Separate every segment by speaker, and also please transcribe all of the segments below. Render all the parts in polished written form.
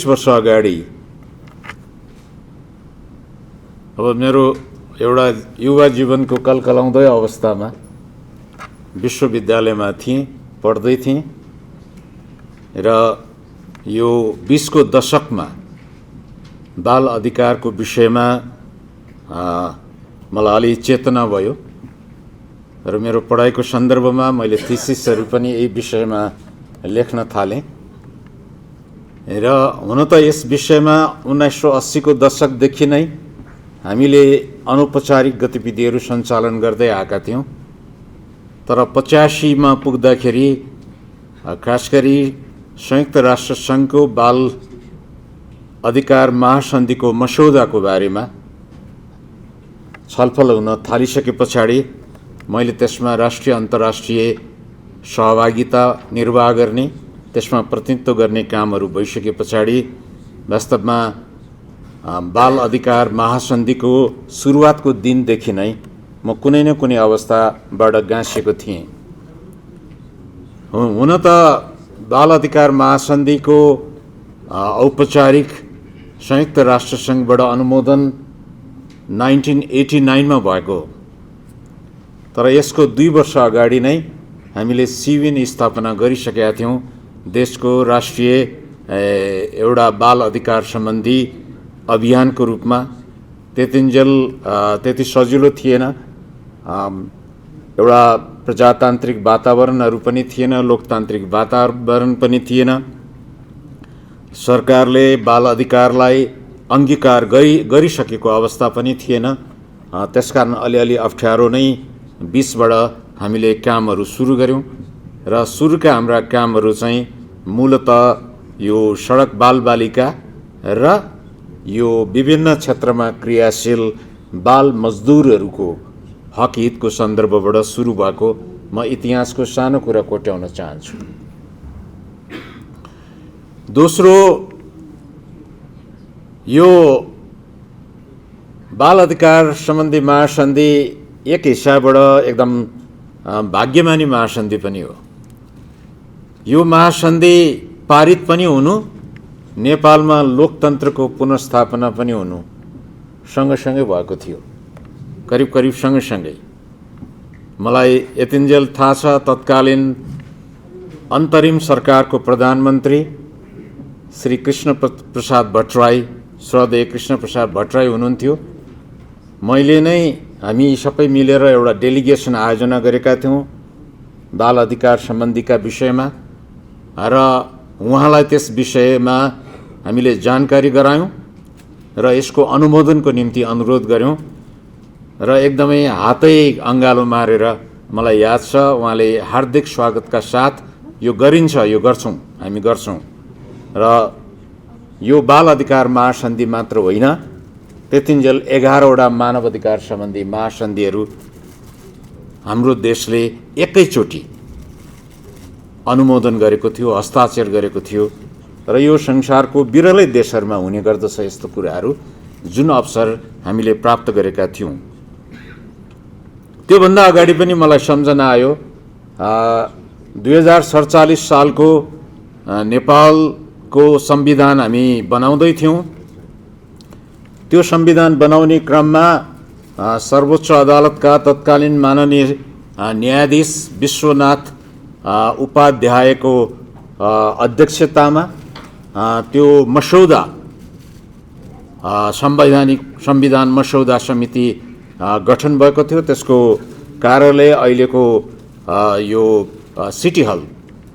Speaker 1: वर्ष अगाडि अब मेरो एउटा युवा जीवनको कलकलाउँदै अवस्थामा विश्वविद्यालयमा थिएँ, पढ्दै थिएँ र यो 20 को दशकमा बाल अधिकारको विषयमा मलाई अलि चेतना भयो र मेरो पढाइको सन्दर्भमा मैले थिसिसहरू पनि यही विषयमा लेख्न थालेँ र हुन त यस विषयमा 1980 को दशकदेखि नै हामीले अनौपचारिक गतिविधिहरू सञ्चालन गर्दै आएका थियौँ। तर 85 मा पुग्दाखेरि खास गरी संयुक्त राष्ट्र सङ्घको बाल अधिकार महासन्धिको मसौदाको बारेमा छलफल हुन थालिसके पछाडि मैले त्यसमा राष्ट्रिय अन्तर्राष्ट्रिय सहभागिता निर्वाह गर्ने, त्यसमा प्रतिनिधित्व गर्ने कामहरू भइसके पछाडि वास्तवमा बाल अधिकार महासन्धिको सुरुवातको दिनदेखि नै म कुनै न कुनै अवस्थाबाट गाँसिएको थिएँ। हुन त बाल अधिकार महासन्धिको औपचारिक संयुक्त राष्ट्र सङ्घबाट अनुमोदन 1989 मा भएको, तर यसको 2 वर्ष अगाडि नै हामीले सिविन स्थापना गरिसकेका थियौँ। देशको राष्ट्रिय एउटा बाल अधिकार सम्बन्धी अभियानको रूपमा। त्यति सजिलो थिएन, एउटा प्रजातान्त्रिक वातावरणहरू पनि थिएन, लोकतान्त्रिक वातावरण पनि थिएन। सरकारले बाल अधिकारलाई अङ्गीकार गरिसकेको अवस्था पनि थिएन। त्यसकारण अलिअलि अप्ठ्यारो नै 20 बाट हामीले कामहरू सुरु गऱ्यौँ र सुरुका हाम्रा कामहरू चाहिँ मूलतः यो सडक बालबालिका र यो विभिन्न क्षेत्रमा क्रियाशील बाल मजदुरहरूको हक हितको सन्दर्भबाट सुरु भएको म इतिहासको सानो कुरा कोट्याउन चाहन्छु। दोस्रो, यो बाल अधिकार सम्बन्धी महासन्धि एक हिसाबबाट एकदम भाग्यमानी महासन्धि पनि हो। यो महासन्धि पारित पनि हुनु, नेपालमा लोकतन्त्रको पुनर्स्थापना पनि हुनु सँगसँगै भएको थियो, करिब सँगसँगै। मलाई यतिन्जेल थाहा छ तत्कालीन अन्तरिम सरकारको प्रधानमन्त्री श्री कृष्ण प्रसाद भट्टराई, श्रद्धेय कृष्ण प्रसाद भट्टराई हुनुहुन्थ्यो। हामी सबै मिलेर एउटा डेलिगेसन आयोजना गरेका थियौँ बाल अधिकार सम्बन्धीका विषयमा र उहाँलाई त्यस विषयमा हामीले जानकारी गरायौँ र यसको अनुमोदनको निम्ति अनुरोध गऱ्यौँ र एकदमै हातै अँगालो मारेर मलाई याद छ उहाँले हार्दिक स्वागतका साथ यो गरिन्छ, यो गर्छौँ, हामी गर्छौँ। र यो बाल अधिकार महासन्धि मात्र होइन, त्यतिन्जेल 11 वटा मानव अधिकार सम्बन्धी महासन्धिहरू हाम्रो देशले एकैचोटि अनुमोदन गरेको थियो, हस्ताक्षर गरेको थियो र यो संसारको विरलै देशहरूमा हुने गर्दछ यस्तो कुराहरू, जुन अवसर हामीले प्राप्त गरेका थियौँ। त्योभन्दा अगाडि पनि मलाई सम्झना आयो 2047 सालको नेपालको संविधान हामी बनाउँदै थियौँ। त्यो संविधान बनाउने क्रममा सर्वोच्च अदालतका तत्कालीन माननीय न्यायाधीश विश्वनाथ उपाध्यायको अध्यक्षतामा त्यो मसौदा संविधान मसौदा समिति गठन भएको थियो। त्यसको कार्यालय अहिलेको यो सिटी हल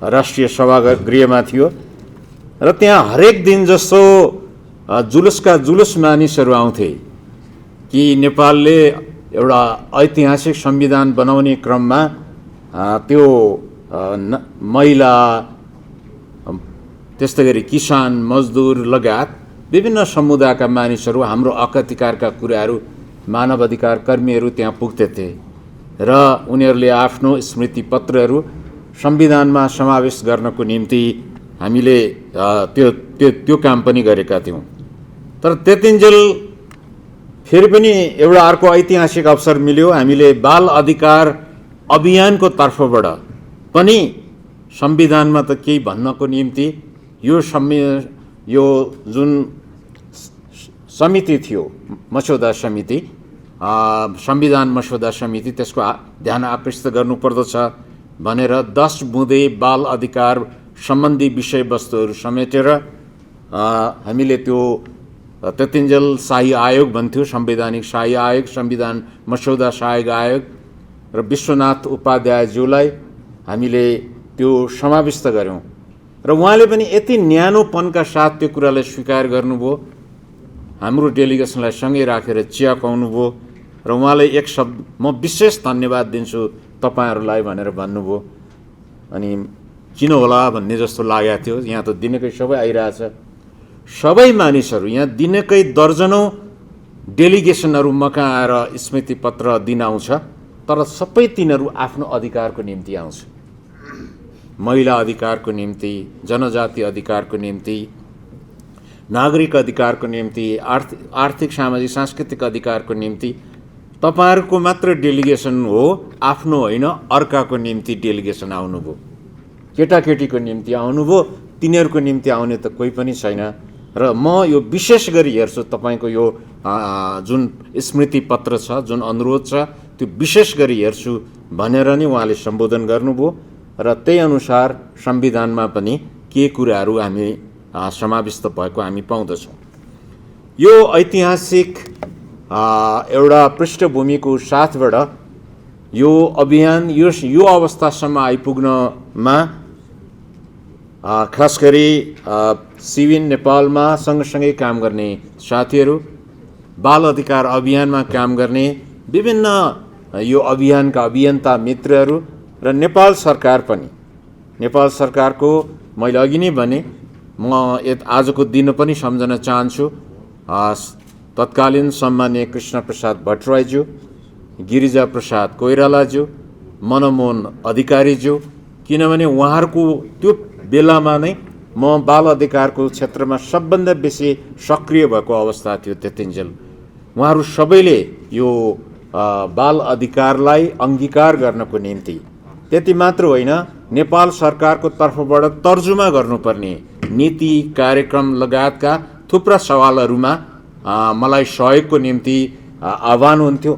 Speaker 1: राष्ट्रिय सभागृहमा थियो र त्यहाँ हरेक दिन जस्तो जुलुस मानिसहरू आउँथे कि नेपालले एउटा ऐतिहासिक संविधान बनाउने क्रममा त्यो महिला, त्यस्तै गरी किसान, मजदुर लगायत विभिन्न समुदायका मानिसहरू, हाम्रो हक अधिकारका कुराहरू मानव अधिकार कर्मीहरू त्यहाँ पुग्दथे र उनीहरूले आफ्नो स्मृति पत्रहरू संविधानमा समावेश गर्नको निम्ति हामीले त्यो काम पनि गरेका थियौँ। तर त्यतिन्जेल फेरि पनि एउटा अर्को ऐतिहासिक अवसर मिल्यो। हामीले बाल अधिकार अभियानको तर्फबाट पनि संविधानमा त केही भन्नको निम्ति यो यो जुन समिति थियो मस्यौदा समिति, संविधान मस्यौदा समिति, त्यसको ध्यान आकृष्ट गर्नुपर्दछ भनेर 10 बुँदे बाल अधिकार सम्बन्धी विषयवस्तुहरू समेटेर हामीले त्यो त्यतिन्जेल शाही आयोग भन्थ्यो, संवैधानिक शाही आयोग, संविधान मस्यौदा सहायक आयोग र विश्वनाथ उपाध्यायज्यूलाई हामीले त्यो समाविष्ट गर्यौँ र उहाँले पनि यति न्यानोपनका साथ त्यो कुरालाई स्वीकार गर्नुभयो, हाम्रो डेलिगेसनलाई सँगै राखेर चिया खुवाउनुभयो र उहाँले एक शब्द म विशेष धन्यवाद दिन्छु तपाईँहरूलाई भनेर भन्नुभयो। अनि किन होला भन्ने जस्तो लागेको थियो। यहाँ त दिनकै सबै आइरहेछ, सबै मानिसहरू यहाँ दिनकै दर्जनौँ डेलिगेसनहरू मका आएर स्मृति पत्र दिन आउँछ, तर सबै तिनीहरू आफ्नो अधिकारको निम्ति आउँछ। महिला अधिकारको निम्ति, जनजाति अधिकारको निम्ति, नागरिक अधिकारको निम्ति, आर्थिक सामाजिक सांस्कृतिक अधिकारको निम्ति। तपाईहरुको मात्र डेलिगेसन हो, आफ्नो होइन, अर्काको निम्ति डेलिगेसन आउनुभयो, केटाकेटीको निम्ति आउनुभयो, तिनीहरूको निम्ति आउने त कोही पनि छैन। र म यो विशेष गरी हेर्छु तपाईको यो जुन स्मृति पत्र छ, जुन अनुरोध छ, त्यो विशेष गरी हेर्छु भनेर नि उहाँले सम्बोधन गर्नुभयो र त्यही अनुसार संविधानमा पनि के कुराहरू हामी समाविष्ट भएको हामी पाउँदछौँ। यो ऐतिहासिक एउटा पृष्ठभूमिको साथबाट यो अभियान यो अवस्थासम्म आइपुग्नमा खास गरी सिविन नेपालमा सँगसँगै काम गर्ने साथीहरू, बाल अधिकार अभियानमा काम गर्ने विभिन्न यो अभियानका अभियन्ता मित्रहरू र नेपाल सरकार पनि, नेपाल सरकारको मैले अघि नै भने म आजको दिन पनि सम्झन चाहन्छु तत्कालीन सम्माननीय कृष्ण प्रसाद भट्टराईज्यू, गिरिजा प्रसाद कोइरालाज्यू, मनमोहन अधिकारीज्यू, किनभने उहाँहरूको त्यो बेलामा नै म बाल अधिकारको क्षेत्रमा सबभन्दा बेसी सक्रिय भएको अवस्था थियो त्यतिन्जेल। उहाँहरू सबैले यो बाल अधिकारलाई अंगीकार गर्नको निम्ति त्यति मात्र होइन, नेपाल सरकारको तर्फबाट तर्जुमा गर्नुपर्ने नीति कार्यक्रम लगायतका थुप्रा सवालहरूमा मलाई सहयोगको निम्ति आह्वान हुन्थ्यो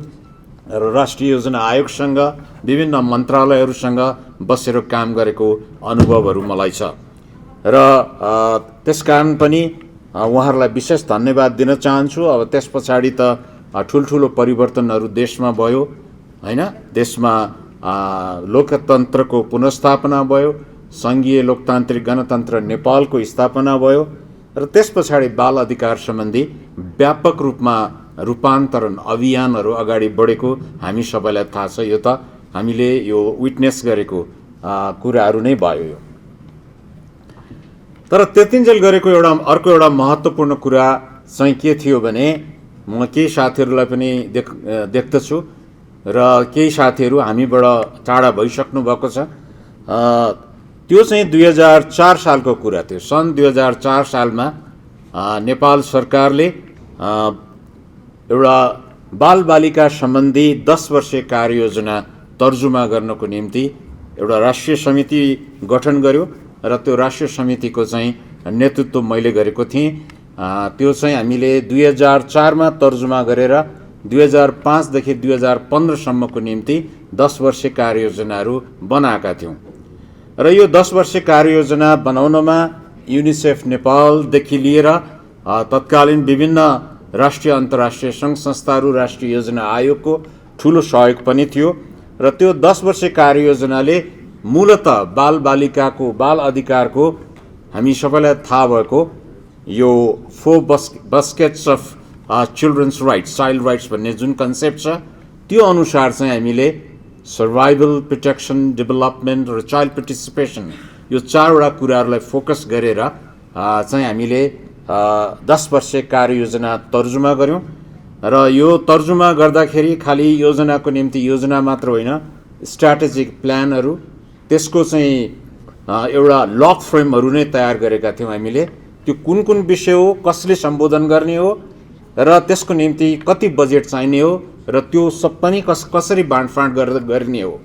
Speaker 1: र राष्ट्रिय योजना आयोगसँग विभिन्न मन्त्रालयहरूसँग बसेर काम गरेको अनुभवहरू मलाई छ र त्यसकारण पनि उहाँहरूलाई विशेष धन्यवाद दिन चाहन्छु। अब त्यस पछाडि त ठुल्ठुलो परिवर्तनहरू देशमा भयो हैन, देशमा लोकतन्त्रको पुनर्स्थापना भयो, संघीय लोकतान्त्रिक गणतन्त्र नेपालको स्थापना भयो र त्यस पछाडि बाल अधिकार सम्बन्धी व्यापक रूपमा रूपान्तरण अभियानहरू अगाडि बढेको हामी सबैलाई थाहा छ। यो त हामीले यो विटनेस गरेको कुराहरू नै भयो। यो तर त्यतिन्जेल गरेको अर्को एउटा महत्त्वपूर्ण कुरा चाहिँ के थियो भने, म केही साथीहरूलाई पनि देख्दछु र केही साथीहरू हामीबाट टाढा भइसक्नु भएको छ। त्यो चाहिँ 2004 सालको कुरा थियो। सन् 2004 सालमा नेपाल सरकारले एउटा बालबालिका सम्बन्धी 10 वर्षीय कार्ययोजना तर्जुमा गर्नको निम्ति एउटा राष्ट्रिय समिति गठन गर्यो र त्यो राष्ट्रिय समितिको चाहिँ नेतृत्व मैले गरेको थिएँ। त्यो चाहिँ हामीले 2004 मा तर्जुमा गरेर 2005 देखि 2015 सम्मको निम्ति 10 वर्षीय कार्ययोजनाहरू बनाएका थियौँ र यो 10 वर्षीय कार्ययोजना बनाउनमा युनिसेफ नेपालदेखि लिएर तत्कालीन विभिन्न राष्ट्रिय अन्तर्राष्ट्रिय सङ्घ संस्थाहरू, राष्ट्रिय योजना आयोगको ठुलो सहयोग पनि थियो र त्यो 10 वर्षीय कार्ययोजनाले मूलतः बालबालिकाको बाल अधिकारको हामी सबैलाई थाहा भएको यो 4 baskets of children's rights, child rights भन्ने जुन कन्सेप्ट छ, त्यो अनुसार चाहिँ हामीले सर्भाइभल, प्रोटेक्सन, डेभलपमेन्ट र चाइल्ड पार्टिसिपेसन यो 4वटा कुराहरूलाई फोकस गरेर चाहिँ हामीले 10 वर्षीय कार्ययोजना तर्जुमा गर्यौँ र यो तर्जुमा गर्दाखेरि खालि योजनाको निम्ति योजना मात्र होइन, स्ट्र्याटेजिक प्लानहरू, त्यसको चाहिँ एउटा लक फ्रेमहरू नै तयार गरेका थियौँ हामीले। त्यो कुन कुन विषय हो, कसले सम्बोधन गर्ने हो र त्यसको निम्ति कति बजेट चाहिने हो र त्यो सब पनि कसरी बाँडफाँड गर्ने हो।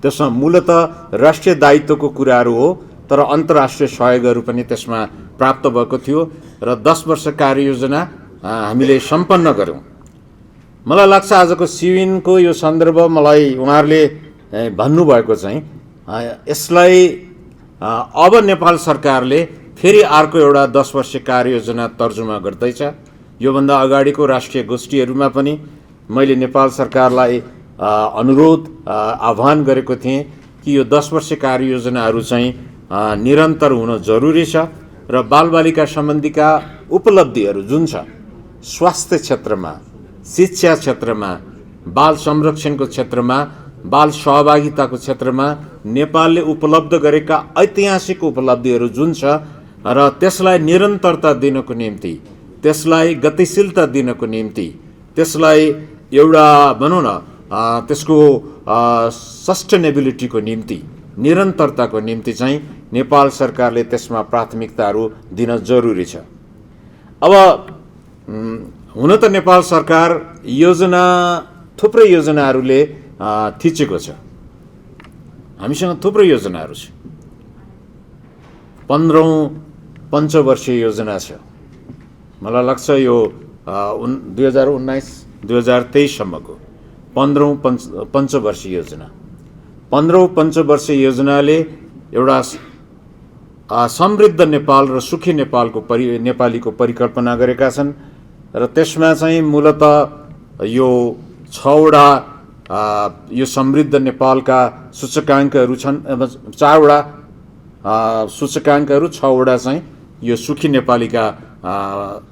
Speaker 1: त्यसमा मूलतः राष्ट्रिय दायित्वको कुराहरू हो, तर अन्तर्राष्ट्रिय सहयोगहरू पनि त्यसमा प्राप्त भएको थियो र 10 वर्ष कार्ययोजना हामीले सम्पन्न गर्यौँ। मलाई लाग्छ आजको सिविनको यो सन्दर्भ मलाई उहाँहरूले भन्नुभएको चाहिँ यसलाई अब नेपाल सरकारले फेरि अर्को एउटा 10 वर्षीय कार्ययोजना तर्जुमा गर्दैछ। योभन्दा अगाडिको राष्ट्रिय गोष्ठीहरूमा पनि मैले नेपाल सरकारलाई अनुरोध आह्वान गरेको थिएँ कि यो 10 वर्षीय कार्ययोजनाहरू चाहिँ निरन्तर हुन जरुरी छ र बालबालिका सम्बन्धीका उपलब्धिहरू जुन छ स्वास्थ्य क्षेत्रमा, शिक्षा क्षेत्रमा, बाल संरक्षणको क्षेत्रमा, बाल सहभागिताको क्षेत्रमा नेपालले उपलब्ध गरेका ऐतिहासिक उपलब्धिहरू जुन छ र त्यसलाई निरन्तरता दिनको निम्ति, त्यसलाई गतिशीलता दिनको निम्ति, त्यसलाई एउटा भनौँ न त्यसको सस्टेनेबिलिटीको निम्ति, निरन्तरताको निम्ति चाहिँ नेपाल सरकारले त्यसमा प्राथमिकताहरू दिन जरुरी छ। अब हुन त नेपाल सरकार थुप्रै योजनाहरूले थिचेको छ। हामीसँग थुप्रै योजनाहरू छ। 15औं पञ्चवर्षीय योजना छ। मलाई लाग्छ यो 2019-2023 सम्मको 15औं पञ्चवर्षीय योजना। 15औं पञ्चवर्षीय योजनाले एउटा समृद्ध नेपाल र सुखी नेपालीको परिकल्पना गरेका छन् र त्यसमा चाहिँ मूलतः यो 6वटा यो समृद्ध नेपालका सूचकाङ्कहरू छन्। 4वटा सूचकाङ्कहरू, 6वटा चाहिँ यो सुखी नेपालीका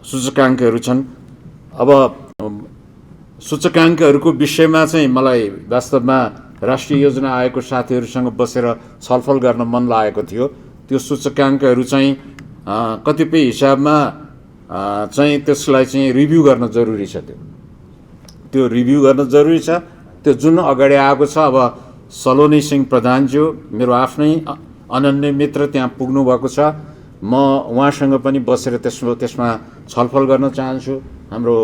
Speaker 1: सूचकाङ्कहरू छन्। अब सूचकाङ्कहरूको विषयमा चाहिँ मलाई वास्तवमा राष्ट्रिय योजना आयोगको साथीहरूसँग बसेर छलफल गर्न मन लागेको थियो। त्यो सूचकाङ्कहरू चाहिँ कतिपय हिसाबमा चाहिँ त्यसलाई चाहिँ रिभ्यू गर्न जरुरी छ। त्यो रिभ्यू गर्न जरुरी छ। त्यो जुन अगाडि आएको छ, अब सलोनी सिंह प्रधानज्यू मेरो आफ्नै अनन्य मित्र त्यहाँ पुग्नु भएको छ। म उहाँसँग पनि बसेर त्यसमा छलफल गर्न चाहन्छु। हाम्रो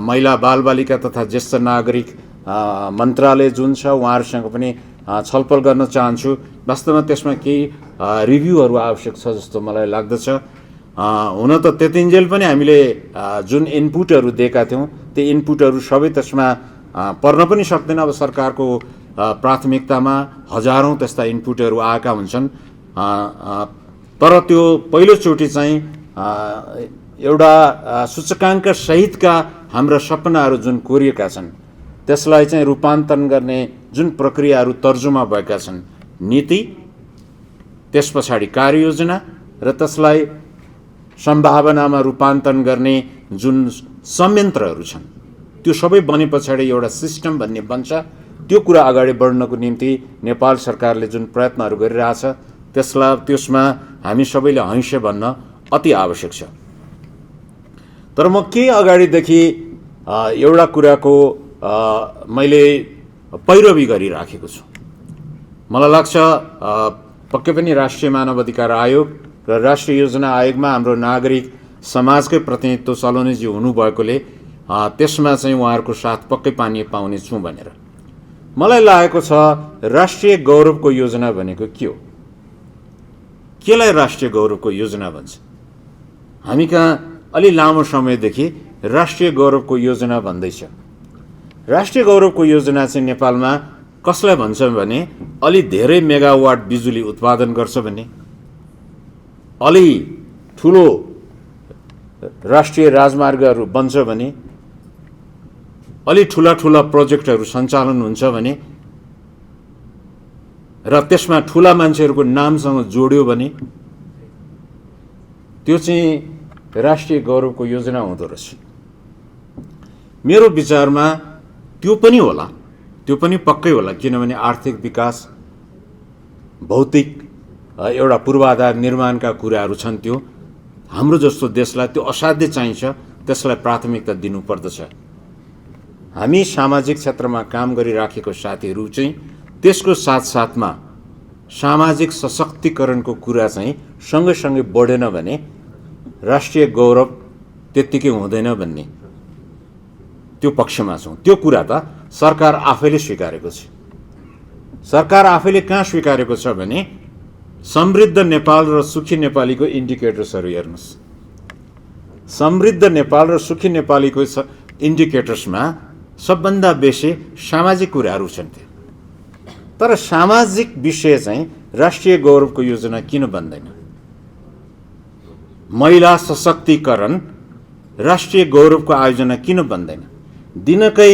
Speaker 1: महिला बालबालिका तथा ज्येष्ठ नागरिक मन्त्रालय जुन छ उहाँहरूसँग पनि छलफल गर्न चाहन्छु। वास्तवमा त्यसमा केही रिभ्यूहरू आवश्यक छ जस्तो मलाई लाग्दछ। हुन त त्यतिन्जेल पनि हामीले जुन इनपुटहरू दिएका थियौँ त्यो इनपुटहरू सबै त्यसमा पर्न पनि सक्दैन। अब सरकारको प्राथमिकतामा हजारौँ त्यस्ता इनपुटहरू आएका हुन्छन्। तर त्यो पहिलोचोटि चाहिँ एउटा सूचकाङ्क सहितका हाम्रा सपनाहरू जुन कोरिएका छन् त्यसलाई चाहिँ रूपान्तरण गर्ने जुन प्रक्रियाहरू तर्जुमा भएका छन्, नीति, त्यस पछाडि कार्ययोजना र त्यसलाई सम्भावनामा रूपान्तरण गर्ने जुन संयन्त्रहरू छन् त्यो सबै बने पछाडि एउटा सिस्टम भन्ने बन्छ। त्यो कुरा अगाडि बढ्नको निम्ति नेपाल सरकारले जुन प्रयत्नहरू गरिरहेछ त्यसमा हामी सबैले हैँसे भन्न अति आवश्यक छ। तर म केही अगाडिदेखि एउटा कुराको मैले पैरवी गरिराखेको छु। मलाई लाग्छ पक्कै पनि राष्ट्रिय मानव अधिकार आयोग र राष्ट्रिय योजना आयोगमा हाम्रो नागरिक समाजकै प्रतिनिधित्व सलोनीजी हुनुभएकोले त्यसमा चाहिँ उहाँहरूको साथ पक्कै पाउने छु भनेर मलाई लागेको छ। राष्ट्रिय गौरवको योजना भनेको के हो? केलाई राष्ट्रिय गौरवको योजना भन्छ? हामी कहाँ अलि लामो समयदेखि राष्ट्रिय गौरवको योजना भन्दैछ। राष्ट्रिय गौरवको योजना चाहिँ नेपालमा कसलाई भन्छ भने अलि धेरै मेगावाट बिजुली उत्पादन गर्छ भने, अलि ठुलो राष्ट्रिय राजमार्गहरू बन्छ भने, अलि ठुला प्रोजेक्टहरू सञ्चालन हुन्छ भने र त्यसमा ठुला मान्छेहरूको नामसँग जोड्यो भने त्यो चाहिँ राष्ट्रिय गौरवको योजना हुँदो रहेछ। मेरो विचारमा त्यो पनि होला, त्यो पनि पक्कै होला। किनभने आर्थिक विकास, भौतिक एउटा पूर्वाधार निर्माणका कुराहरू छन्। त्यो हाम्रो जस्तो देशलाई त्यो असाध्य चाहिन्छ, त्यसलाई प्राथमिकता दिनुपर्दछ। हामी सामाजिक क्षेत्रमा काम गरिराखेको साथीहरू चाहिँ त्यसको साथसाथमा सामाजिक सशक्तिकरणको कुरा चाहिँ सँगसँगै बढेन भने राष्ट्रिय गौरव त्यत्तिकै हुँदैन भन्ने त्यो पक्षमा छौँ। त्यो कुरा त सरकार आफैले स्वीकारेको छ। सरकार आफैले कहाँ स्वीकारेको छ भने समृद्ध नेपाल र सुखी नेपालीको इन्डिकेटर्सहरू हेर्नुहोस्। समृद्ध नेपाल र सुखी नेपालीको इन्डिकेटर्समा सबभन्दा बेसी सामाजिक कुराहरू छन्। तर सामाजिक विषय चाहिँ राष्ट्रिय गौरवको योजना किन बन्दैन? महिला सशक्तिकरण राष्ट्रिय गौरवको आयोजना किन बन्दैन? दिनकै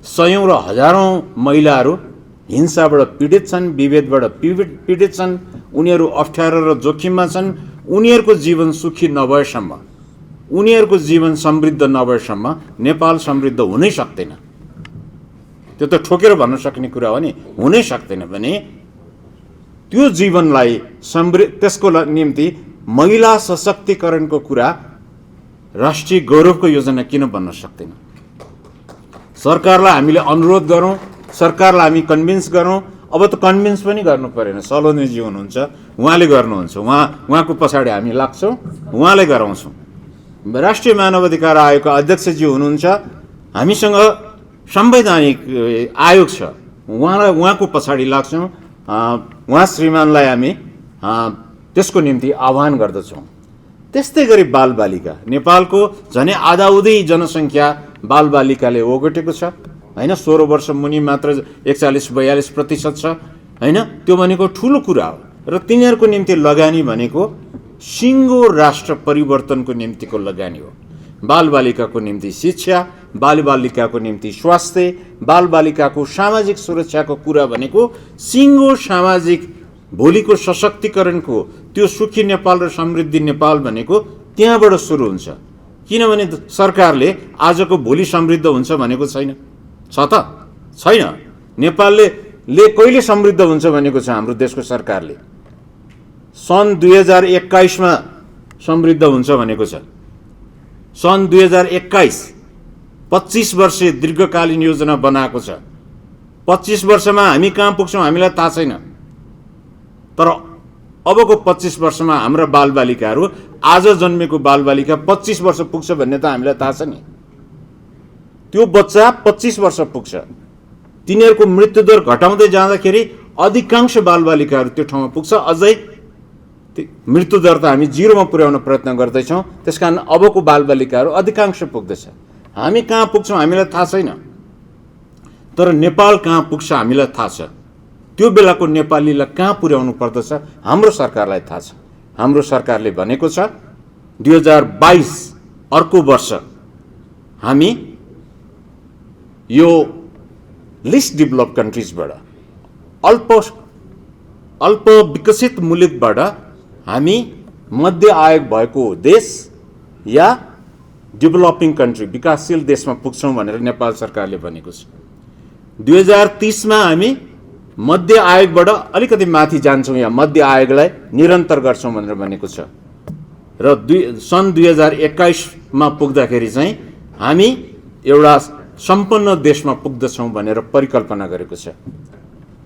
Speaker 1: सयौं र हजारौं महिलाहरू हिंसाबाट पीडित छन्, विभेदबाट पीडित छन्, उनीहरू अप्ठ्यारो र जोखिममा छन्। उनीहरूको जीवन सुखी नभएसम्म, उनीहरूको जीवन समृद्ध नभएसम्म नेपाल समृद्ध हुनै सक्दैन। त्यो त ठोकेर भन्न सक्ने कुरा हो नि, हुनै सक्दैन। भने त्यो जीवनलाई त्यसको निम्ति महिला सशक्तिकरणको कुरा राष्ट्रिय गौरवको योजना किन बन्न सक्दैन? सरकारलाई हामीले अनुरोध गरौँ, सरकारलाई हामी कन्भिन्स गरौँ। अब त कन्भिन्स पनि गर्नु परेन, सलोनीजी हुनुहुन्छ, उहाँले गर्नुहुन्छ, उहाँको पछाडि हामी लाग्छौँ, उहाँले गराउँछौँ। राष्ट्रिय मानवाधिकार आयोगका अध्यक्षजी हुनुहुन्छ, हामीसँग संवैधानिक आयोग छ, उहाँको पछाडि लाग्छौँ। उहाँ श्रीमानलाई हामी त्यसको निम्ति आह्वान गर्दछौँ। त्यस्तै गरी बालबालिका, नेपालको झनै आधाउधी जनसङ्ख्या बालबालिकाले ओगटेको छ हैन। 16 वर्ष मुनि मात्र 41-42% छ हैन। त्यो भनेको ठुलो कुरा हो। र तिनीहरूको निम्ति लगानी भनेको सिङ्गो राष्ट्र परिवर्तनको निम्तिको लगानी हो। बालबालिकाको निम्ति शिक्षा, बालबालिकाको निम्ति स्वास्थ्य, बालबालिकाको सामाजिक सुरक्षाको कुरा भनेको सिङ्गो सामाजिक भोलिको सशक्तिकरणको त्यो सुखी नेपाल र समृद्धि नेपाल भनेको त्यहाँबाट सुरु हुन्छ। किनभने सरकारले आजको भोलि समृद्ध हुन्छ भनेको छैन, छ त छैन। नेपालले कहिले समृद्ध हुन्छ भनेको छ? हाम्रो देशको सरकारले सन् 2021 मा समृद्ध हुन्छ भनेको छ। सन् 2021 25 वर्षीय दीर्घकालीन योजना बनाएको छ। 25 वर्षमा हामी कहाँ पुग्छौँ हामीलाई थाहा छैन। तर अबको 25 वर्षमा हाम्रा बालबालिकाहरू, आज जन्मेको बालबालिका 25 वर्ष पुग्छ भन्ने त हामीलाई थाहा छ नि। त्यो बच्चा 25 वर्ष पुग्छ। तिनीहरूको मृत्युदर घटाउँदै जाँदाखेरि अधिकांश बालबालिकाहरू त्यो ठाउँमा पुग्छ। अझै मृत्युदर त हामी 0 मा पुर्याउन प्रयत्न गर्दैछौँ। त्यसकारण अबको बालबालिकाहरू अधिकांश पुग्दछ। हामी कहाँ पुग्छौँ हामीलाई थाहा छैन। तर नेपाल कहाँ पुग्छ हामीलाई थाहा छ। त्यो बेलाको नेपालीलाई कहाँ पुर्याउनु पर्दछ हाम्रो सरकारलाई थाहा छ। हाम्रो सरकारले भनेको छ 2022 अर्को वर्ष हामी यो लिस्ट डेभलप कन्ट्रिजबाट, अल्प विकसित मुलुकबाट हामी मध्य आयोग भएको देश या डेभलपिङ कन्ट्री विकासशील देशमा पुग्छौँ भनेर नेपाल सरकारले भनेको छ। 2030 मा हामी मध्य आयोगबाट अलिकति माथि जान्छौँ या मध्य आयोगलाई निरन्तर गर्छौँ भनेर भनेको छ। र सन् 2021 मा पुग्दाखेरि चाहिँ हामी एउटा सम्पन्न देशमा पुग्दछौँ भनेर परिकल्पना गरेको छ।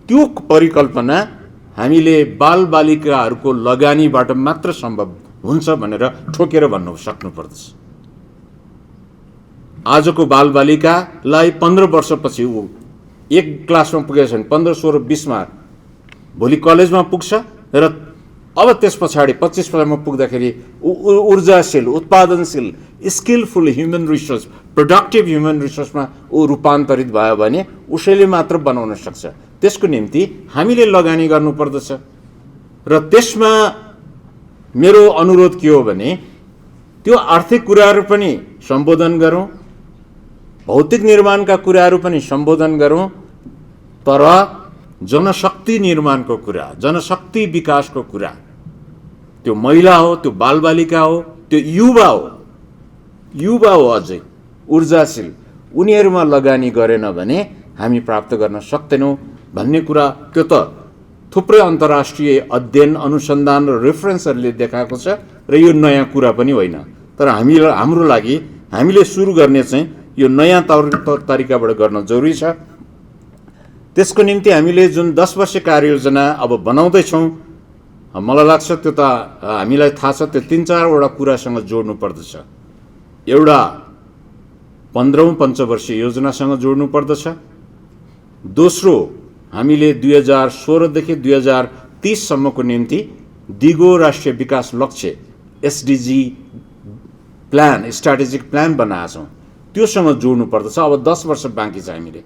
Speaker 1: त्यो परिकल्पना हामीले बालबालिकाहरूको लगानीबाट मात्र सम्भव हुन्छ भनेर ठोकेर भन्नु सक्नुपर्दछ। आजको बालबालिकालाई 15 वर्षपछि ऊ एक क्लासमा पुगेछ भने 15, 16, 20 मा भोलि कलेजमा पुग्छ। र अब त्यस पछाडि 25 वर्षमा पुग्दाखेरि ऊर्जाशील, उत्पादनशील, skilful human resource, productive human रिसोर्समा ऊ रूपान्तरित भयो भने उसैले मात्र बनाउन सक्छ। त्यसको निम्ति हामीले लगानी गर्नुपर्दछ। र त्यसमा मेरो अनुरोध के हो भने त्यो आर्थिक कुराहरू पनि सम्बोधन गरौँ, भौतिक निर्माणका कुराहरू पनि सम्बोधन गरौँ, तर जनशक्ति निर्माणको कुरा, जनशक्ति विकासको कुरा, त्यो महिला हो, त्यो बालबालिका हो, त्यो युवा हो अझै ऊर्जाशील, उनीहरूमा लगानी गरेन भने हामी प्राप्त गर्न सक्दैनौँ भन्ने कुरा। त्यो त थुप्रै अन्तर्राष्ट्रिय अध्ययन, अनुसन्धान र रेफरेन्सहरूले देखाएको छ र यो नयाँ कुरा पनि होइन। तर हाम्रो लागि हामीले सुरु गर्ने चाहिँ यो नयाँ तरिकाबाट गर्न जरुरी छ। त्यसको निम्ति हामीले जुन 10 वर्ष कार्ययोजना अब बनाउँदैछौँ, मलाई लाग्छ त्यो त हामीलाई थाहा छ, त्यो 3-4 वटा कुरासँग जोड्नु पर्दछ। एउटा 15औं पञ्चवर्षीय योजनासँग जोड्नु पर्दछ। दोस्रो, हामीले 2016 देखि 2030 सम्मको निम्ति दिगो राष्ट्रिय विकास लक्ष्य एसडिजी प्लान स्ट्राटेजिक प्लान बनाएको छौँ, त्योसँग जोड्नु पर्दछ। अब 10 वर्ष बाँकी छ। हामीले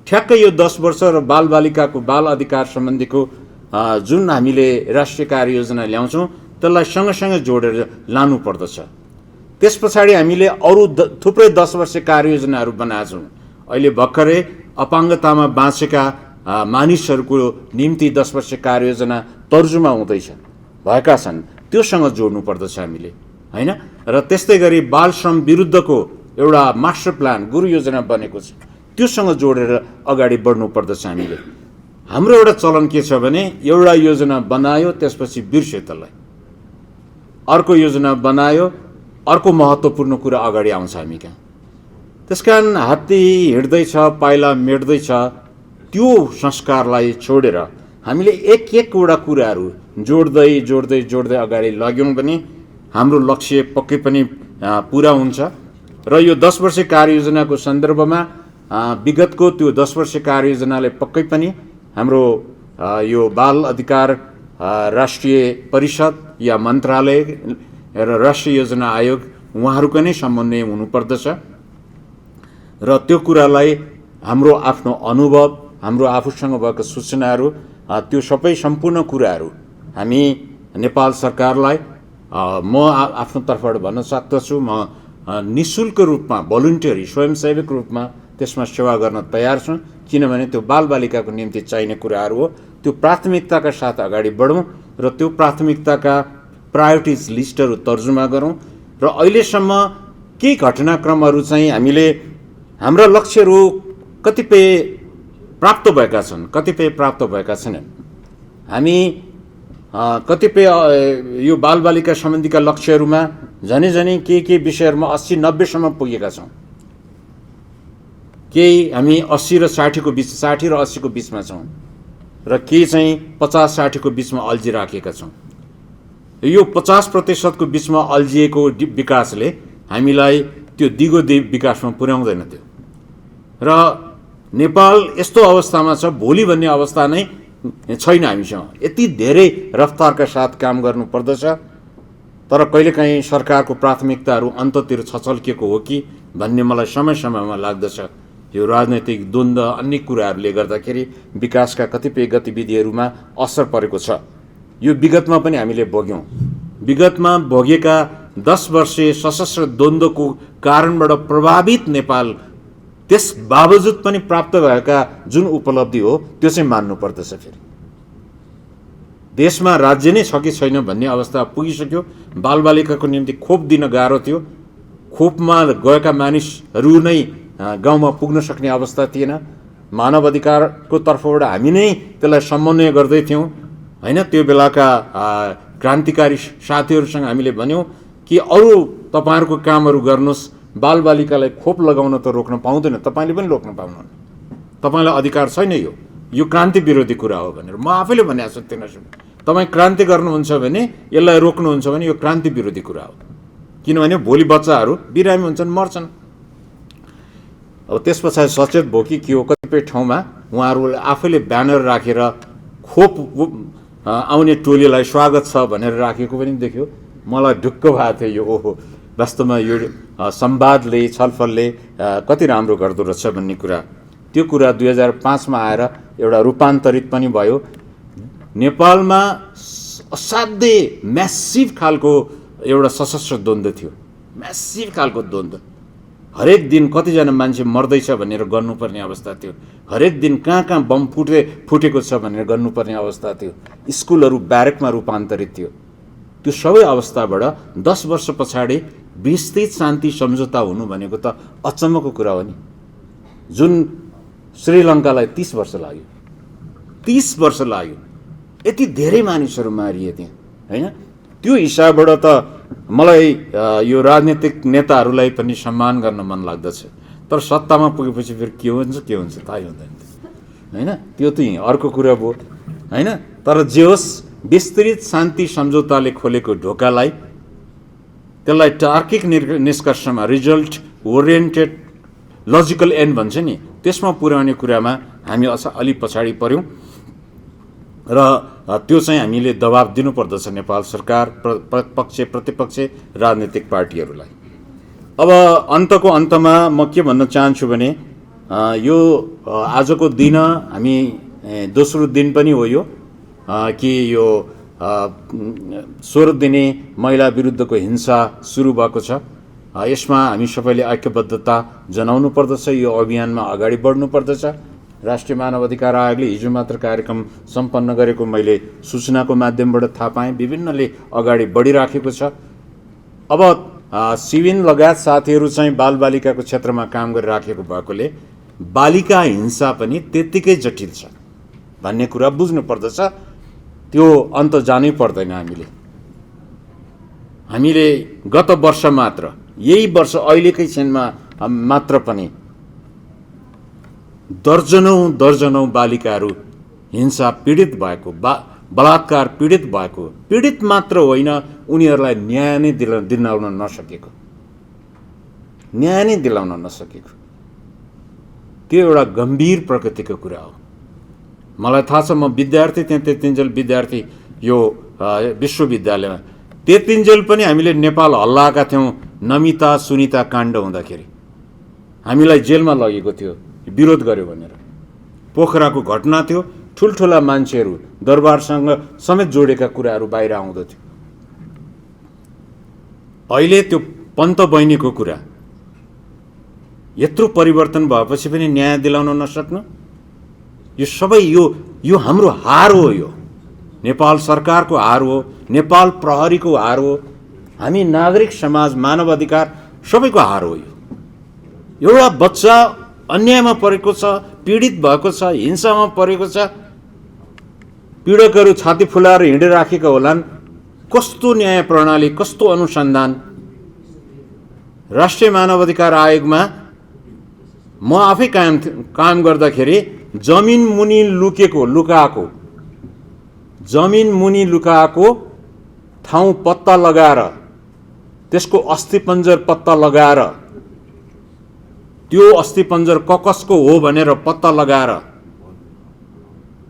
Speaker 1: ठ्याक्कै यो 10 वर्ष र बालबालिकाको बाल अधिकार सम्बन्धीको जुन हामीले राष्ट्रिय कार्ययोजना ल्याउँछौँ त्यसलाई सँगसँगै जोडेर लानु पर्दछ। त्यस पछाडि हामीले अरू थुप्रै 10 वर्षीय कार्ययोजनाहरू बनाएका छौँ। अहिले भर्खरै अपाङ्गतामा बाँचेका मानिसहरूको निम्ति 10 वर्षीय कार्ययोजना तर्जुमा हुँदैछ, भएका छन्, त्योसँग जोड्नु पर्दछ हामीले, हैन। र त्यस्तै गरी बाल श्रम विरुद्धको एउटा मास्टर प्लान गुरु योजना बनेको छ, त्योसँग जोडेर अगाडि बढ्नु पर्दछ हामीले। हाम्रो एउटा चलन के छ भने एउटा योजना बनायो त्यसपछि बिर्स्यो त्यसलाई, अर्को योजना बनायो, अर्को महत्त्वपूर्ण कुरा अगाडि आउँछ हामी कहाँ। त्यसकारण हात्ती हिँड्दैछ पाइला मेट्दैछ त्यो संस्कारलाई छोडेर हामीले एक एकवटा कुराहरू जोड्दै जोड्दै जोड्दै अगाडि लग्यौँ भने हाम्रो लक्ष्य पक्कै पनि पुरा हुन्छ। र यो 10 वर्षीय कार्ययोजनाको सन्दर्भमा विगतको त्यो 10 वर्षीय कार्ययोजनाले पक्कै पनि हाम्रो यो बाल अधिकार राष्ट्रिय परिषद या मन्त्रालय र राष्ट्रिय योजना आयोग उहाँहरूको नै समन्वय हुनुपर्दछ। र त्यो कुरालाई हाम्रो आफ्नो अनुभव, हाम्रो आफूसँग भएको सूचनाहरू, त्यो सबै सम्पूर्ण कुराहरू हामी नेपाल सरकारलाई म आफ्नो तर्फबाट भन्न सक्दछु। म निःशुल्क रूपमा भोलुन्टियरी स्वयंसेवक रूपमा त्यसमा सेवा गर्न तयार छु, किनभने त्यो बालबालिकाको निम्ति चाहिने कुराहरू हो। त्यो प्राथमिकताका साथ अगाडि बढौँ र त्यो प्राथमिकताका प्रायोरिटिज लिस्टहरू तर्जुमा गरौँ। र अहिलेसम्म केही घटनाक्रमहरू चाहिँ हामीले हाम्रा लक्ष्यहरू कतिपय प्राप्त भएका छन्, कतिपय प्राप्त भएका छैनन्। हामी कतिपय यो बालबालिका सम्बन्धीका लक्ष्यहरूमा झनै केही विषयहरूमा 80-90 सम्म पुगेका छौँ। केही हामी 80 र 60 को बिच, 60 र 80 को बिचमा छौँ र केही चाहिँ 50-60 को बिचमा अल्झिराखेका छौँ। यो 50% को बिचमा अल्झिएको विकासले हामीलाई त्यो दिगो विकासमा पुर्याउँदैन थियो। र नेपाल यस्तो अवस्थामा छ, भोलि भन्ने अवस्था नै छैन हामीसँग। यति धेरै रफ्तारका साथ काम गर्नुपर्दछ। तर कहिलेकाहीँ सरकारको प्राथमिकताहरू अन्ततिर छचल्किएको हो कि भन्ने मलाई समयमा लाग्दछ। यो राजनैतिक द्वन्द्व अन्य कुराहरूले गर्दाखेरि विकासका कतिपय गतिविधिहरूमा असर परेको छ। यो विगतमा पनि हामीले भोग्यौँ। विगतमा भोगेका 10 वर्षीय सशस्त्र द्वन्द्वको कारणबाट प्रभावित नेपाल, त्यस बावजुद पनि प्राप्त भएका जुन उपलब्धि हो त्यो चाहिँ मान्नुपर्दछ। फेरि देशमा राज्य नै छ कि छैन भन्ने अवस्था पुगिसक्यो। बालबालिकाको निम्ति खोप दिन गाह्रो थियो। खोपमा गएका मानिसहरू नै गाउँमा पुग्न सक्ने अवस्था थिएन। मानव अधिकारको तर्फबाट हामी नै त्यसलाई समन्वय गर्दै थियौँ, हैन। त्यो बेलाका क्रान्तिकारी साथीहरूसँग हामीले भन्यौँ कि अरू तपाईँहरूको कामहरू गर्नुहोस्, बालबालिकालाई खोप लगाउन त रोक्न पाउँदैन, तपाईँले पनि रोक्न पाउनुहुन्न, तपाईँलाई अधिकार छैन, यो क्रान्ति विरोधी कुरा हो भनेर म आफैले भनेको छु। तिनीहरूसँग तपाईँ क्रान्ति गर्नुहुन्छ भने, यसलाई रोक्नुहुन्छ भने यो क्रान्ति विरोधी कुरा हो, किनभने भोलि बच्चाहरू बिरामी हुन्छन्, मर्छन्। अब त्यस पछाडि सचेत भयो कि के हो, कतिपय ठाउँमा उहाँहरूले आफैले ब्यानर राखेर खोप आउने टोलीलाई स्वागत छ भनेर राखेको पनि देख्यो। मलाई ढुक्क भएको थियो। यो ओहो, वास्तवमा यो संवादले, छलफलले कति राम्रो गर्दो रहेछ भन्ने कुरा। त्यो कुरा 2005मा आएर एउटा रूपान्तरित पनि भयो। नेपालमा असाध्यै म्यासिभ खालको एउटा सशस्त्र द्वन्द्व थियो, म्यासिभ खालको द्वन्द्व। हरेक दिन कतिजना मान्छे मर्दैछ भनेर गर्नुपर्ने अवस्था थियो। हरेक दिन कहाँ बम फुटेको छ भनेर गर्नुपर्ने अवस्था थियो। स्कुलहरू ब्यारेकमा रूपान्तरित थियो। त्यो सबै अवस्थाबाट 10 वर्ष पछाडि विस्तृत शान्ति सम्झौता हुनु भनेको त अचम्मको कुरा हो नि। जुन श्रीलङ्कालाई 30 वर्ष लाग्यो, 30 वर्ष लाग्यो। यति धेरै मानिसहरू मारिए त्यहाँ, हैन। त्यो हिसाबबाट त मलाई यो राजनीतिक नेताहरूलाई पनि सम्मान गर्न मन लाग्दछ। तर सत्तामा पुगेपछि फेरि के हुन्छ थाहै हुँदैन, हैन। त्यो त अर्को कुरा भयो, हैन। तर जे होस्, विस्तृत शान्ति सम्झौताले खोलेको ढोकालाई, त्यसलाई तार्किक निष्कर्षमा, रिजल्ट ओरिएन्टेड लजिकल एन्ड भन्छ नि, त्यसमा पुर्याउने कुरामा हामी अलि पछाडि पर्यौँ। र त्यो चाहिँ हामीले दबाब दिनुपर्दछ नेपाल सरकार, पक्ष प्रतिपक्ष राजनीतिक पार्टीहरूलाई। अब अन्तको अन्तमा म के भन्न चाहन्छु भने यो आजको दिन हामी दोस्रो दिन पनि हो यो कि यो 16 दिने महिला विरुद्धको हिंसा सुरु भएको छ। यसमा हामी सबैले ऐक्यबद्धता जनाउनु पर्दछ, यो अभियानमा अगाडि बढ्नु पर्दछ। राष्ट्रिय मानव अधिकार आयोगले हिजो मात्र कार्यक्रम सम्पन्न गरेको मैले सूचनाको माध्यमबाट थाहा पाएँ। विभिन्नले अगाडि बढिराखेको छ। अब सिविन लगायत साथीहरू चाहिँ बालबालिकाको क्षेत्रमा काम गरिराखेको भएकोले बालिका हिंसा पनि त्यत्तिकै जटिल छ भन्ने कुरा बुझ्नु पर्दछ। त्यो अन्त जानै पर्दैन। हामीले गत वर्ष मात्र, यही वर्ष अहिलेकै क्षणमा मात्र पनि दर्जनौं बालिकाहरू हिंसा पीडित भएको, बलात्कार पीडित भएको, पीडित मात्र होइन उनीहरूलाई न्याय नै दिलाउन नसकेको त्यो एउटा गम्भीर प्रकृतिको कुरा हो। मलाई थाहा छ, म विद्यार्थी त्यहाँ त्यतिन्जेल विद्यार्थी यो विश्वविद्यालयमा त्यतिन्जेल पनि हामीले नेपाल हल्लाएका थियौँ। नमिता सुनिता काण्ड हुँदाखेरि हामीलाई जेलमा लगेको थियो विरोध गर्यो भनेर। पोखराको घटना थियो, ठुल्ठुला मान्छेहरू दरबारसँग समेत जोडेका कुराहरू बाहिर आउँदथ्यो। अहिले त्यो पन्त बहिनीको कुरा, यत्रो परिवर्तन भएपछि पनि न्याय दिलाउन नसक्नु, यो सबै यो हाम्रो हार हो। यो नेपाल सरकारको हार हो, नेपाल प्रहरीको हार हो, हामी नागरिक समाज, मानव अधिकार सबैको हार हो। यो एउटा बच्चा अन्यायमा परेको छ, पीडित भएको छ, हिंसामा परेको छ, पीडकहरू छाती फुलाएर हिँडिराखेका होलान्। कस्तो न्याय प्रणाली, कस्तो अनुसन्धान। राष्ट्रिय मानव अधिकार आयोगमा म आफै काम गर्दाखेरि जमिन मुनि लुकाएको ठाउँ पत्ता लगाएर, त्यसको अस्थिपञ्जर पत्ता लगाएर, त्यो अस्थिपञ्जर कसको हो भनेर पत्ता लगाएर,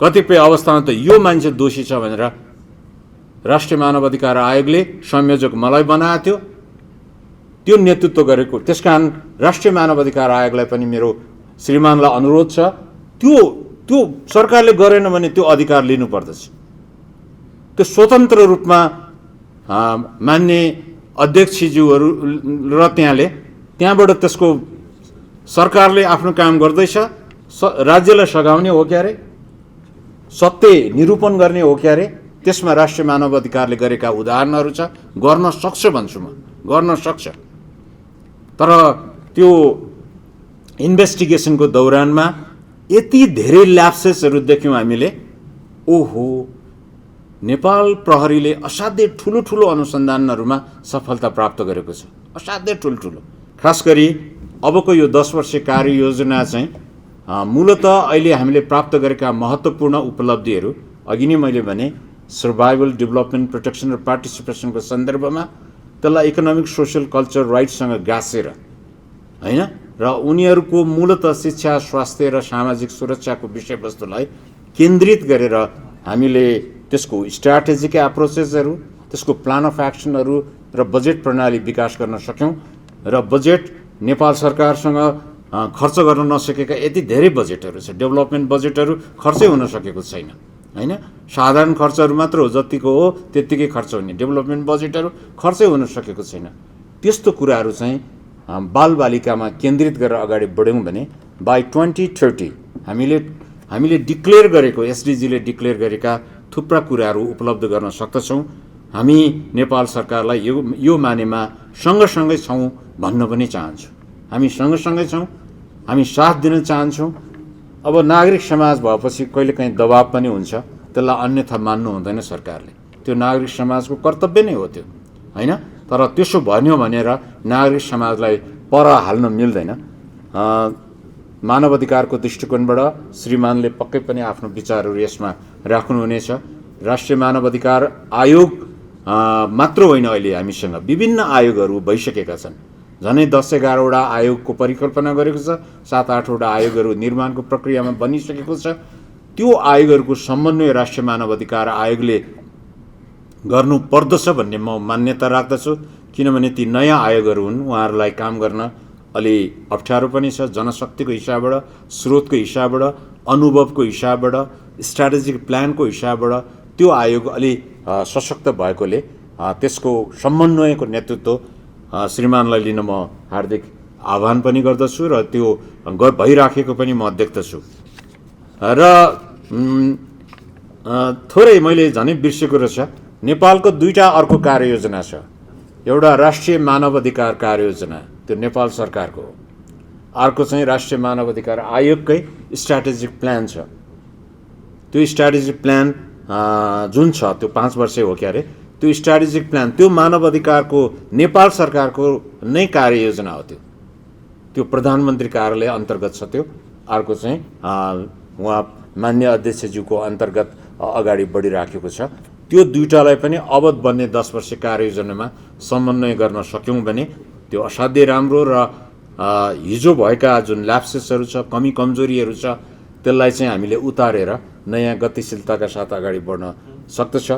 Speaker 1: कतिपय अवस्थामा त यो मान्छे दोषी छ भनेर राष्ट्रिय मानव अधिकार आयोगले संयोजक मलाई बनाएको थियो, त्यो नेतृत्व गरेको। त्यसकारण राष्ट्रिय मानव अधिकार आयोगलाई पनि मेरो श्रीमानलाई अनुरोध छ, त्यो सरकारले गरेन भने त्यो अधिकार लिनुपर्दछ। त्यो स्वतन्त्र रूपमा मान्य अध्यक्षज्यूहरू र त्यहाँबाट त्यसको सरकारले आफ्नो काम गर्दैछ, राज्यलाई सघाउने हो क्यारे, सत्य निरूपण गर्ने हो क्यारे, त्यसमा राष्ट्रिय मानव अधिकारले गरेका उदाहरणहरू छ। गर्न सक्छ भन्छु म, गर्न सक्छ। तर त्यो इन्भेस्टिगेसनको दौरानमा यति धेरै ल्याप्सेसहरू देख्यौँ हामीले। ओहो, नेपाल प्रहरीले असाध्यै ठुलो अनुसन्धानहरूमा सफलता प्राप्त गरेको छ, असाध्यै ठुलो। खास गरी अबको यो 10 वर्षीय कार्ययोजना चाहिँ मूलतः अहिले हामीले प्राप्त गरेका महत्त्वपूर्ण उपलब्धिहरू, अघि नै मैले भने सर्भाइभल, डेभलपमेन्ट, प्रोटेक्सन र पार्टिसिपेसनको सन्दर्भमा त्यसलाई इकोनोमिक, सोसल, कल्चर राइट्ससँग गाँसेर होइन, र उनीहरूको मूलतः शिक्षा, स्वास्थ्य र सामाजिक सुरक्षाको विषयवस्तुलाई केन्द्रित गरेर हामीले त्यसको स्ट्राटेजिक एप्रोचेसहरू, त्यसको प्लान अफ एक्सनहरू र बजेट प्रणाली विकास गर्न सक्यौँ। र बजेट नेपाल सरकारसँग खर्च गर्न नसकेका यति धेरै बजेटहरू छ। डेभलपमेन्ट बजेटहरू खर्चै हुन सकेको छैन होइन, साधारण खर्चहरू मात्र हो, जतिको हो त्यत्तिकै खर्च हुने। डेभलपमेन्ट बजेटहरू खर्चै हुन सकेको छैन। त्यस्तो कुराहरू चाहिँ बालबालिकामा केन्द्रित गरेर अगाडि बढ्यौँ भने बाई 2030 हामीले डिक्लेयर गरेको, एसडिजीले डिक्लेयर गरेका थुप्रा कुराहरू उपलब्ध गर्न सक्दछौँ। हामी नेपाल सरकारलाई यो मानेमा सँगसँगै छौँ भन्न पनि चाहन्छु। हामी सँगसँगै छौँ, हामी साथ दिन चाहन्छौँ। अब नागरिक समाज भएपछि कहिलेकाहीँ दबाब पनि हुन्छ, त्यसलाई अन्यथा मान्नु हुँदैन सरकारले। त्यो नागरिक समाजको कर्तव्य नै हो त्यो होइन। तर त्यसो भन्यो भनेर नागरिक समाजलाई पर हाल्न मिल्दैन। मानव अधिकारको दृष्टिकोणबाट श्रीमानले पक्कै पनि आफ्नो विचारहरू यसमा राख्नुहुनेछ। राष्ट्रिय मानव अधिकार आयोग मात्र होइन, अहिले हामीसँग विभिन्न आयोगहरू भइसकेका छन्। झनै 10-11वटा आयोगको परिकल्पना गरेको छ, 7-8वटा आयोगहरू निर्माणको प्रक्रियामा बनिसकेको छ। त्यो आयोगहरूको समन्वय राष्ट्रिय मानव अधिकार आयोगले गर्नुपर्दछ भन्ने म मान्यता राख्दछु। किनभने ती नयाँ आयोगहरू हुन्, उहाँहरूलाई काम गर्न अलि अप्ठ्यारो पनि छ। जनशक्तिको हिसाबबाट, स्रोतको हिसाबबाट, अनुभवको हिसाबबाट, स्ट्राटेजिक प्लानको हिसाबबाट त्यो आयोग अलि सशक्त भएकोले त्यसको समन्वयको नेतृत्व श्रीमानलाई लिन म हार्दिक आह्वान पनि गर्दछु र त्यो भइराखेको पनि म देख्दछु। र थोरै मैले झनै बिर्सेको रहेछ, नेपालको दुईटा अर्को कार्ययोजना छ। एउटा राष्ट्रिय मानव अधिकार कार्ययोजना, त्यो नेपाल सरकारको हो। अर्को चाहिँ राष्ट्रिय मानव अधिकार आयोगकै स्ट्राटेजिक प्लान छ। त्यो स्ट्राटेजिक प्लान जुन छ त्यो 5 वर्षे हो क्या अरे, त्यो स्ट्राटेजिक प्लान त्यो मानव अधिकारको नेपाल सरकारको नै कार्ययोजना हो। त्यो प्रधानमन्त्री कार्यालय अन्तर्गत छ। त्यो अर्को चाहिँ उहाँ मान्य अध्यक्षज्यूको अन्तर्गत अगाडि बढिराखेको छ। त्यो दुईटालाई पनि अवध बन्ने 10 वर्ष कार्ययोजनामा समन्वय गर्न सक्यौँ भने त्यो असाध्यै राम्रो र हिजो भएका जुन ल्याप्सेसहरू छ, कमी कमजोरीहरू छ, त्यसलाई चाहिँ हामीले उतारेर नयाँ गतिशीलताका साथ अगाडि बढ्न सक्दछ।